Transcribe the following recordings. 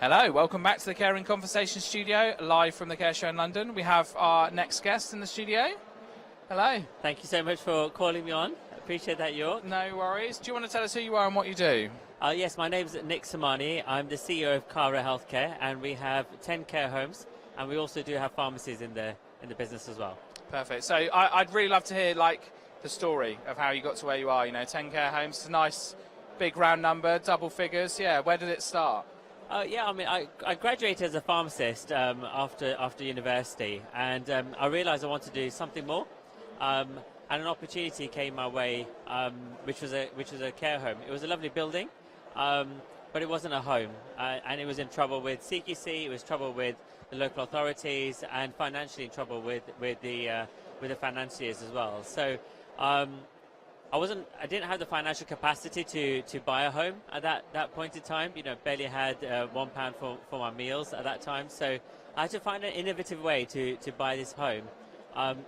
Hello, welcome back to the Care and Conversation studio, live from the Care Show in London. We have our next guest in the studio. Hello. Thank you so much for calling me on. I appreciate that, York. No worries. Do you want to tell us who you are and what you do? Yes, my name is Nitesh Somani. I'm the CEO of Cara Healthcare, and we have 10 care homes, and we also do have pharmacies in the business as well. Perfect. So I'd really love to hear the story of how you got to where you are. 10 care homes, it's a nice big round number, double figures. Yeah, where did it start? I graduated as a pharmacist after university, and I realised I wanted to do something more. And an opportunity came my way, which was a care home. It was a lovely building, but it wasn't a home, and it was in trouble with CQC. It was trouble with the local authorities, and financially in trouble with the financiers as well. So I didn't have the financial capacity to buy a home at that point in time. Barely had £1 for my meals at that time. So I had to find an innovative way to buy this home.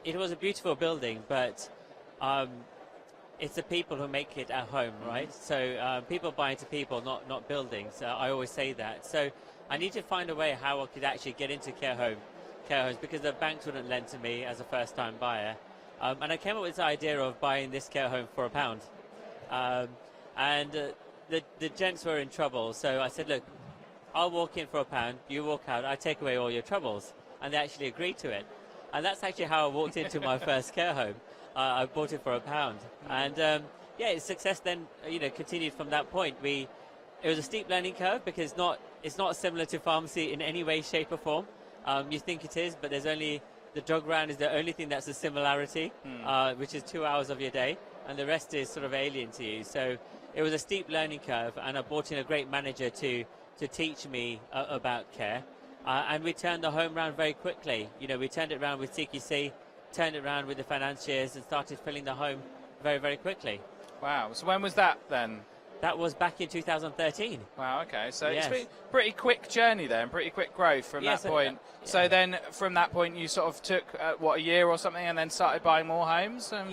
It was a beautiful building, but it's the people who make it at home, right? So people buy into people, not buildings. I always say that. So I need to find a way how I could actually get into care homes, because the banks wouldn't lend to me as a first-time buyer. And I came up with this idea of buying this care home for £1. The gents were in trouble, so I said, look, I'll walk in for £1, you walk out, I take away all your troubles. And they actually agreed to it. And that's actually how I walked into my first care home. I bought it for £1. And its success then continued from that point. It was a steep learning curve, because it's not similar to pharmacy in any way, shape or form. You think it is, but there's only... The jog round is the only thing that's a similarity, which is 2 hours of your day, and the rest is sort of alien to you. So it was a steep learning curve, and I brought in a great manager to teach me about care. And we turned the home round very quickly. We turned it around with CQC, turned it around with the financiers, and started filling the home very, very quickly. Wow. So when was that then? That was back in 2013. Wow, okay. So Yes. It's been a pretty quick journey then, pretty quick growth from that point. So then from that point you sort of took, a year or something, and then started buying more homes? So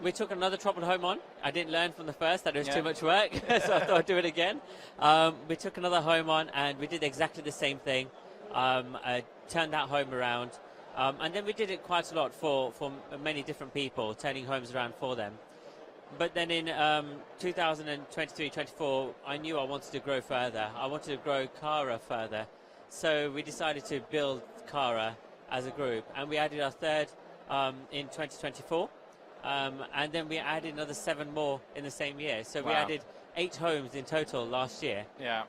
we took another troubled home on. I didn't learn from the first that it was too much work, so I thought I'd do it again. We took another home on, and we did exactly the same thing. Turned that home around. And then we did it quite a lot for many different people, turning homes around for them. But then in 2023-24, I knew I wanted to grow further. I wanted to grow Cara further. So we decided to build Cara as a group. And we added our third in 2024. And then we added another 7 more in the same year. So we added 8 homes in total last year. Yeah.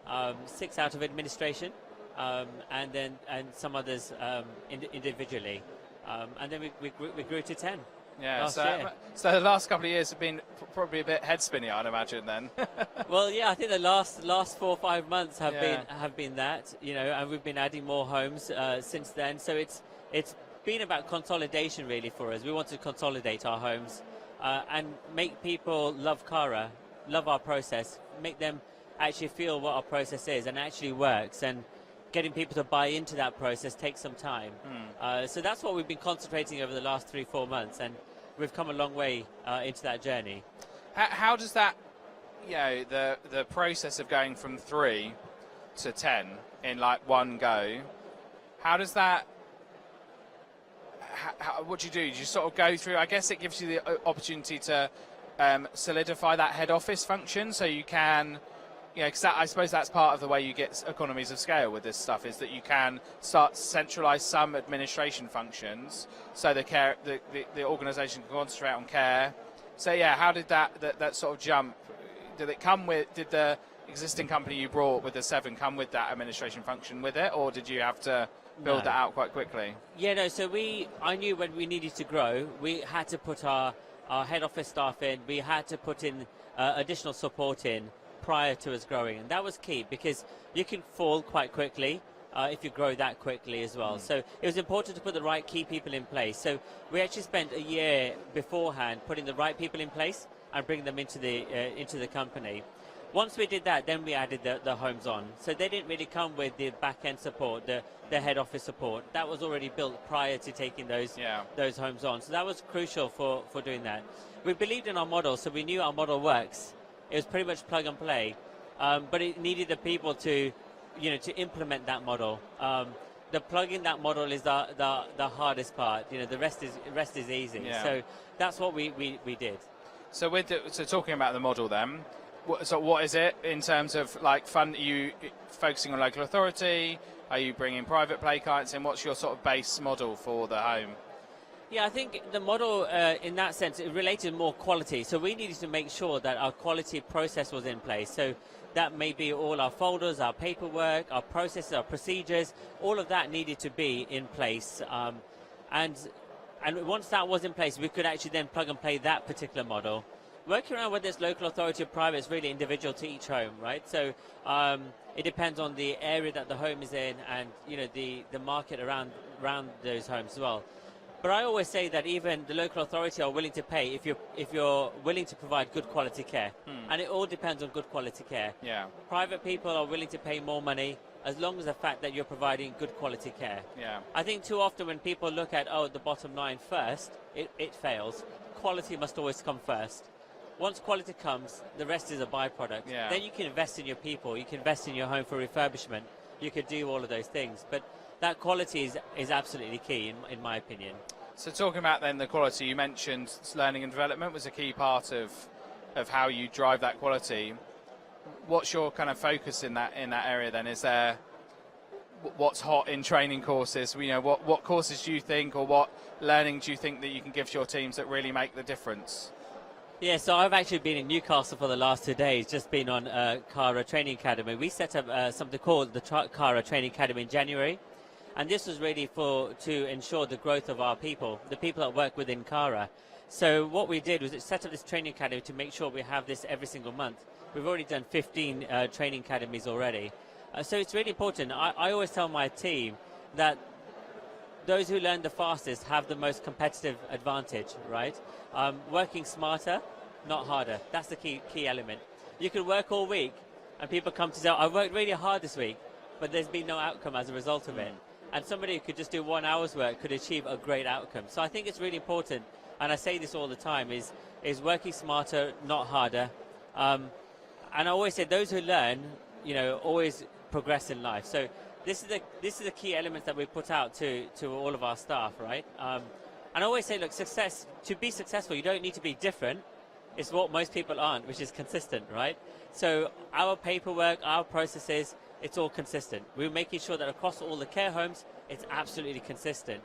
6 out of administration, and some others individually. And then we grew to 10. Yeah, so the last couple of years have been probably a bit head spinny, I'd imagine then. Well, yeah, I think the last 4 or 5 months have been that, and we've been adding more homes since then. So it's been about consolidation really for us. We want to consolidate our homes and make people love Cara, love our process, make them actually feel what our process is and actually works. And getting people to buy into that process takes some time. So that's what we've been concentrating over the last 3-4 months, and we've come a long way into that journey. How does that, the process of going from 3 to 10 in one go, how does that, what do you do? Do you sort of go through, I guess it gives you the opportunity to solidify that head office function, so you can... because I suppose that's part of the way you get economies of scale with this stuff, is that you can start to centralise some administration functions, so the organisation can concentrate on care. So how did that sort of jump? Did the existing company you brought with the 7 come with that administration function with it, or did you have to build that out quite quickly? So I knew when we needed to grow, we had to put our head office staff in, we had to put in additional support in prior to us growing, and that was key, because you can fall quite quickly if you grow that quickly as well. So it was important to put the right key people in place. So we actually spent a year beforehand putting the right people in place and bringing them into the company. Once we did that, then we added the homes on. So they didn't really come with the back-end support, the head office support. That was already built prior to taking those homes on. So that was crucial for doing that. We believed in our model, so we knew our model works. It was pretty much plug and play, but it needed the people to to implement that model. The plugging that model is the hardest part. The rest is easy. Yeah. So that's what we did. So so talking about the model then, so what is it in terms of like fund? Are you focusing on local authority? Are you bringing private play clients in? What's your sort of base model for the home? Yeah, I think the model in that sense, it related more quality. So we needed to make sure that our quality process was in place. So that may be all our folders, our paperwork, our processes, our procedures, all of that needed to be in place. And once that was in place, we could actually then plug and play that particular model. Working around whether it's local authority or private is really individual to each home, right? So it depends on the area that the home is in and the market around those homes as well. But I always say that even the local authority are willing to pay if you're willing to provide good quality care, and it all depends on good quality care. Yeah. Private people are willing to pay more money as long as the fact that you're providing good quality care. Yeah. I think too often when people look at the bottom line first, it fails. Quality must always come first. Once quality comes, the rest is a byproduct. Yeah. Then you can invest in your people, you can invest in your home for refurbishment, you could do all of those things. But that quality is absolutely key, in my opinion. So talking about then the quality, you mentioned learning and development was a key part of how you drive that quality. What's your kind of focus in that area then? Is there what's hot in training courses? What courses do you think, or what learning do you think that you can give to your teams that really make the difference? Yeah, so I've actually been in Newcastle for the last 2 days, just been on Cara Training Academy. We set up something called the Cara Training Academy in January, and this was really to ensure the growth of our people, the people that work within Cara. So what we did was set up this training academy to make sure we have this every single month. We've already done 15 training academies already. So it's really important. I always tell my team that those who learn the fastest have the most competitive advantage, right? Working smarter, not harder. That's the key element. You can work all week and people come to say, I worked really hard this week, but there's been no outcome as a result of it. And somebody who could just do 1 hour's work could achieve a great outcome. So I think it's really important, and I say this all the time, is working smarter, not harder. And I always say those who learn, always progress in life. So this is the key elements that we put out to all of our staff, right? And I always say, look, to be successful, you don't need to be different. It's what most people aren't, which is consistent, right? So our paperwork, our processes, it's all consistent. We're making sure that across all the care homes, it's absolutely consistent.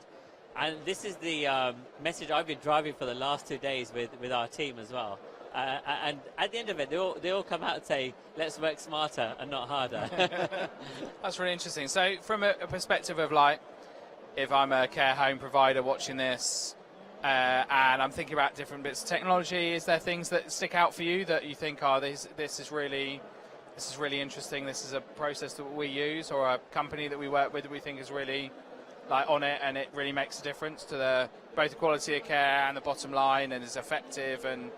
And this is the message I've been driving for the last 2 days with our team as well. And at the end of it, they all come out and say, let's work smarter and not harder. That's really interesting. So from a perspective of like, if I'm a care home provider watching this and I'm thinking about different bits of technology, is there things that stick out for you that you think, this is really interesting, this is a process that we use, or a company that we work with that we think is really like on it and it really makes a difference to both the quality of care and the bottom line, and is effective and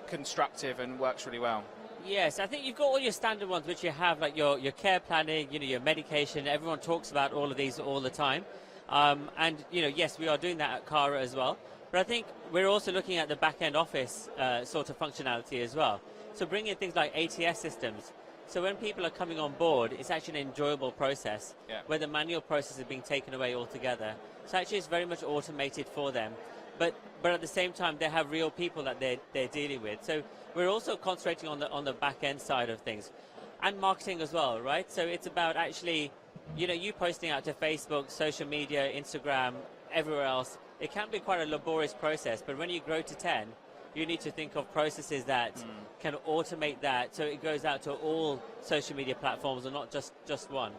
constructive and works really well? Yes, I think you've got all your standard ones, which you have, like your care planning, your medication. Everyone talks about all of these all the time. And yes, we are doing that at Cara as well. But I think we're also looking at the back-end office sort of functionality as well. So bringing in things like ATS systems. So when people are coming on board, it's actually an enjoyable process, where the manual process is being taken away altogether. So actually it's very much automated for them. But at the same time, they have real people that they're dealing with. So we're also concentrating on the back end side of things, and marketing as well, right? So it's about actually, you posting out to Facebook, social media, Instagram, everywhere else. It can be quite a laborious process, but when you grow to 10, you need to think of processes that can automate that, so it goes out to all social media platforms and not just one.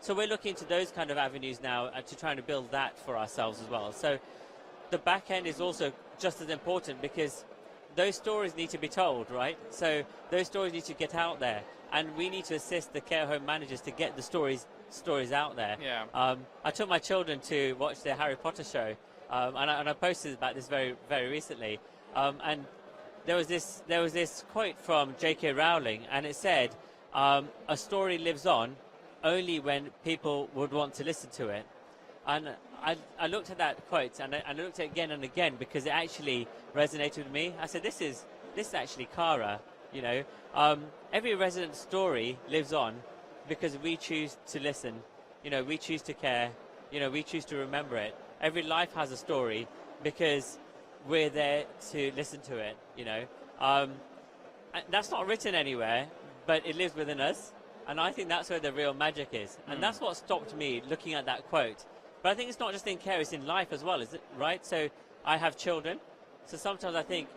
So we're looking into those kind of avenues now to try and build that for ourselves as well. So the back end is also just as important, because those stories need to be told, right? So those stories need to get out there, and we need to assist the care home managers to get the stories out there. Yeah. I took my children to watch the Harry Potter show, and I posted about this very, very recently. And there was this quote from J.K. Rowling, and it said, "A story lives on only when people would want to listen to it." And I looked at that quote and I looked at it again and again, because it actually resonated with me. I said, this is actually Cara. Every resident's story lives on because we choose to listen. We choose to care. We choose to remember it. Every life has a story because we're there to listen to it. And that's not written anywhere, but it lives within us. And I think that's where the real magic is. And that's what stopped me looking at that quote. But I think it's not just in care, it's in life as well, is it right? So I have children. So sometimes I think,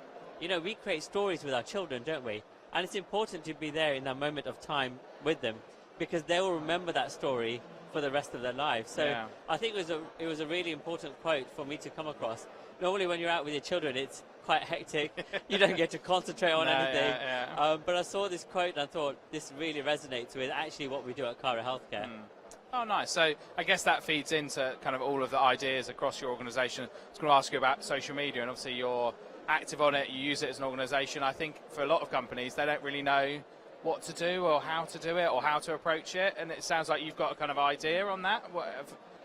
we create stories with our children, don't we? And it's important to be there in that moment of time with them because they will remember that story for the rest of their lives. So I think it was a really important quote for me to come across. Normally when you're out with your children, it's quite hectic. You don't get to concentrate on anything. But I saw this quote and I thought this really resonates with actually what we do at Cara Healthcare. Oh, nice. So I guess that feeds into kind of all of the ideas across your organisation. I was going to ask you about social media, and obviously you're active on it. You use it as an organisation. I think for a lot of companies, they don't really know what to do or how to do it or how to approach it. And it sounds like you've got a kind of idea on that.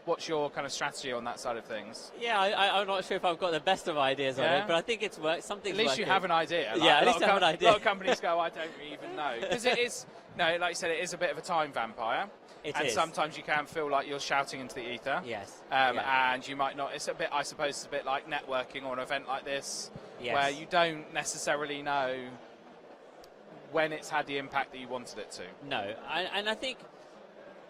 What's your kind of strategy on that side of things? Yeah, I'm not sure if I've got the best of ideas on it, but I think it's worked. Something's At least working. you have an idea. At least I have an idea. A lot of companies go, I don't even know. Because it is, like you said, it is a bit of a time vampire. And sometimes you can feel like you're shouting into the ether. Yes. And you might not. It's a bit, I suppose, it's a bit like networking or an event like this, where you don't necessarily know when it's had the impact that you wanted it to. No. And I think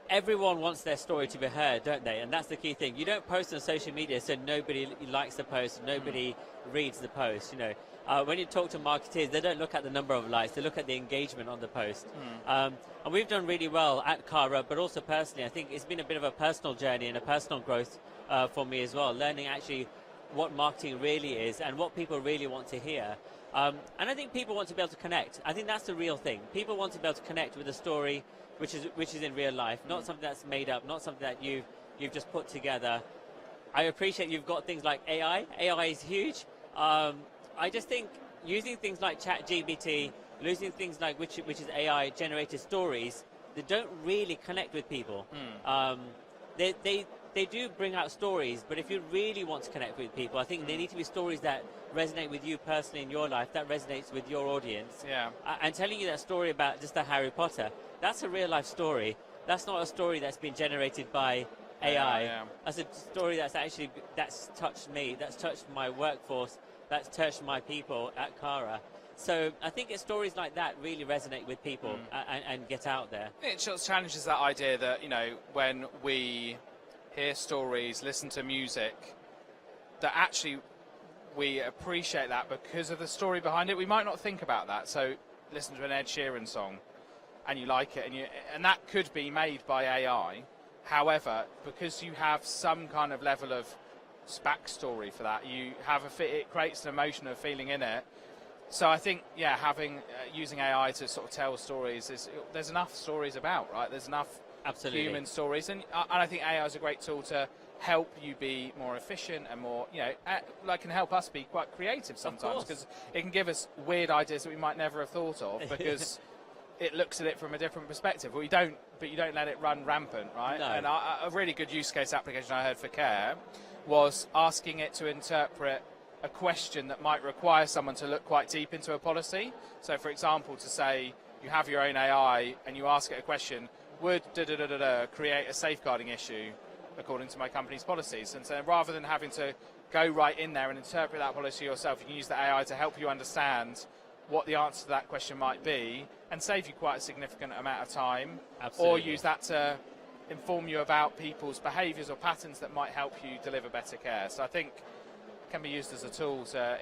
everyone wants their story to be heard, don't they? And that's the key thing. You don't post on social media so nobody likes the post, nobody reads the post. When you talk to marketeers, they don't look at the number of likes, they look at the engagement on the post. And we've done really well at Cara, but also personally, I think it's been a bit of a personal journey and a personal growth for me as well, learning actually what marketing really is and what people really want to hear. And I think people want to be able to connect. I think that's the real thing. People want to be able to connect with a story which is in real life, not something that's made up, not something that you've just put together. I appreciate you've got things like AI. AI is huge. I just think using things like ChatGPT, using things like which is AI generated stories, they don't really connect with people. They do bring out stories, but if you really want to connect with people, I think they need to be stories that resonate with you personally in your life, that resonates with your audience. And telling you that story about just a Harry Potter, that's a real life story. That's not a story that's been generated by AI. That's a story that's touched me, that's touched my workforce, that's touched my people at Cara. So I think it's stories like that really resonate with people and get out there. It sort of challenges that idea that, when we hear stories, listen to music, that actually we appreciate that because of the story behind it. We might not think about that. So listen to an Ed Sheeran song and you like it, and that could be made by AI. However, because you have some kind of level of backstory for that, it creates an emotion, a feeling in it. So I think, using AI to sort of tell stories, there's enough stories about, right? There's enough human stories, and I think AI is a great tool to help you be more efficient and more, can help us be quite creative sometimes, because it can give us weird ideas that we might never have thought of because it looks at it from a different perspective. But you don't let it run rampant, right? No. And a really good use case application I heard for care was asking it to interpret a question that might require someone to look quite deep into a policy. So, for example, to say you have your own AI and you ask it a question, would create a safeguarding issue according to my company's policies? And so rather than having to go right in there and interpret that policy yourself, you can use the AI to help you understand what the answer to that question might be and save you quite a significant amount of time. Absolutely. Or use that to inform you about people's behaviours or patterns that might help you deliver better care. So I think it can be used as a tool to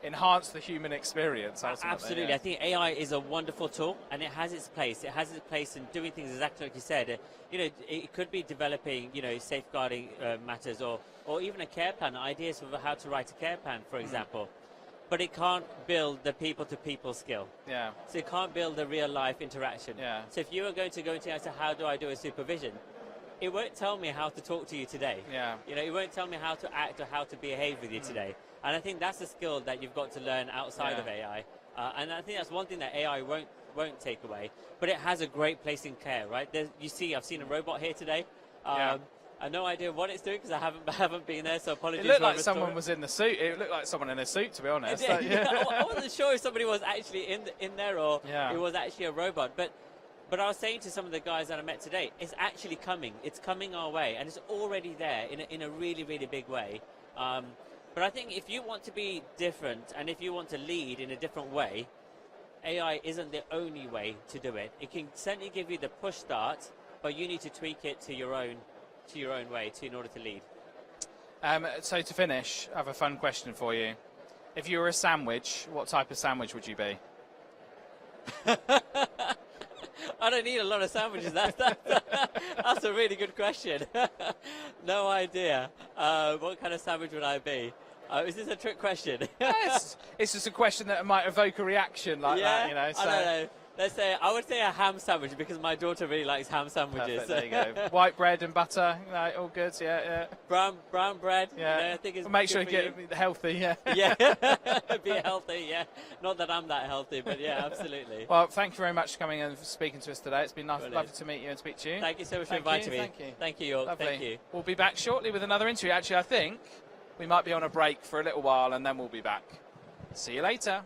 enhance the human experience. Absolutely. I think AI is a wonderful tool and it has its place. It has its place in doing things exactly like you said. It could be developing, safeguarding matters or even a care plan, ideas for how to write a care plan, for example. But it can't build the people-to-people skill. So it can't build the real-life interaction. So if you are going to go into how do I do a supervision, it won't tell me how to talk to you today. It won't tell me how to act or how to behave with you today. And I think that's a skill that you've got to learn outside of AI. And I think that's one thing that AI won't take away. But it has a great place in care, right? I've seen a robot here today. I have no idea what it's doing because I haven't been there, so apologies. It looked like someone was in the suit. It looked like someone in a suit, to be honest. I wasn't sure if somebody was actually in there or it was actually a robot. But But I was saying to some of the guys that I met today, it's actually coming. It's coming our way, and it's already there in a really, really big way. But I think if you want to be different and if you want to lead in a different way, AI isn't the only way to do it. It can certainly give you the push start, but you need to tweak it to your own way in order to lead. So to finish, I have a fun question for you. If you were a sandwich, what type of sandwich would you be? I don't need a lot of sandwiches. That's a really good question. No idea. What kind of sandwich would I be? Is this a trick question? Yes, it's just a question that might evoke a reaction like that, you know. So. I don't know. I would say a ham sandwich because my daughter really likes ham sandwiches. Perfect, there you go. White bread and butter, all good, yeah. Brown bread, yeah. I think it's make sure good you get healthy, yeah. Yeah, be healthy, yeah. Not that I'm that healthy, but yeah, absolutely. Well, thank you very much for coming and speaking to us today. It's been lovely to meet you and speak to you. Thank you so much for inviting me. Thank you. Thank you, York. Lovely. Thank you. We'll be back shortly with another interview. Actually, I think we might be on a break for a little while and then we'll be back. See you later.